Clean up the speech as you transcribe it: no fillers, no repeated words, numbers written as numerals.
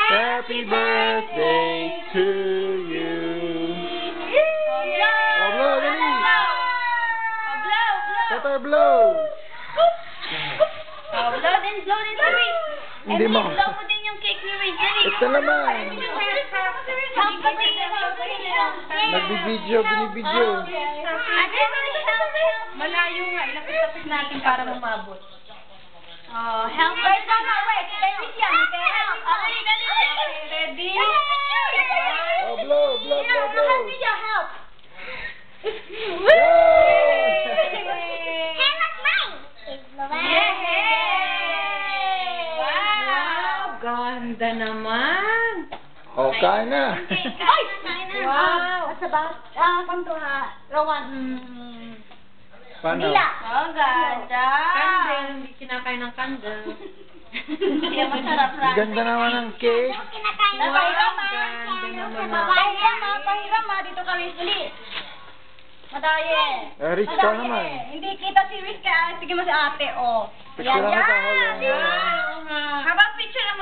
Happy birthday to you. Oh, blow, dali. Tatar, blow. Oh, blow din, Rick. Hindi mo. Blow mo din yung cake ni Rick. Ito naman. Help mo din. Nagbibideo, binibideo. Malayo nga, ilapit-lapit natin para umabot. Oh, help. Wait, wait. Wait yan. Help. Ready? Oh, blow, blow, blow, blow. Help me, help. Wow, ganda naman. Oh, kain na. Wow. What's about? Rowan. Paano? Oh, ganda. Candle, hindi kinakain ng candle. Kaya masarap lang. Ganda naman ng cake. Pahiram dito kami uli. Madaye. Rich ka naman. Hindi kita si Rick, sige mo si ate, oh. Picture lang kita, Yan. hello.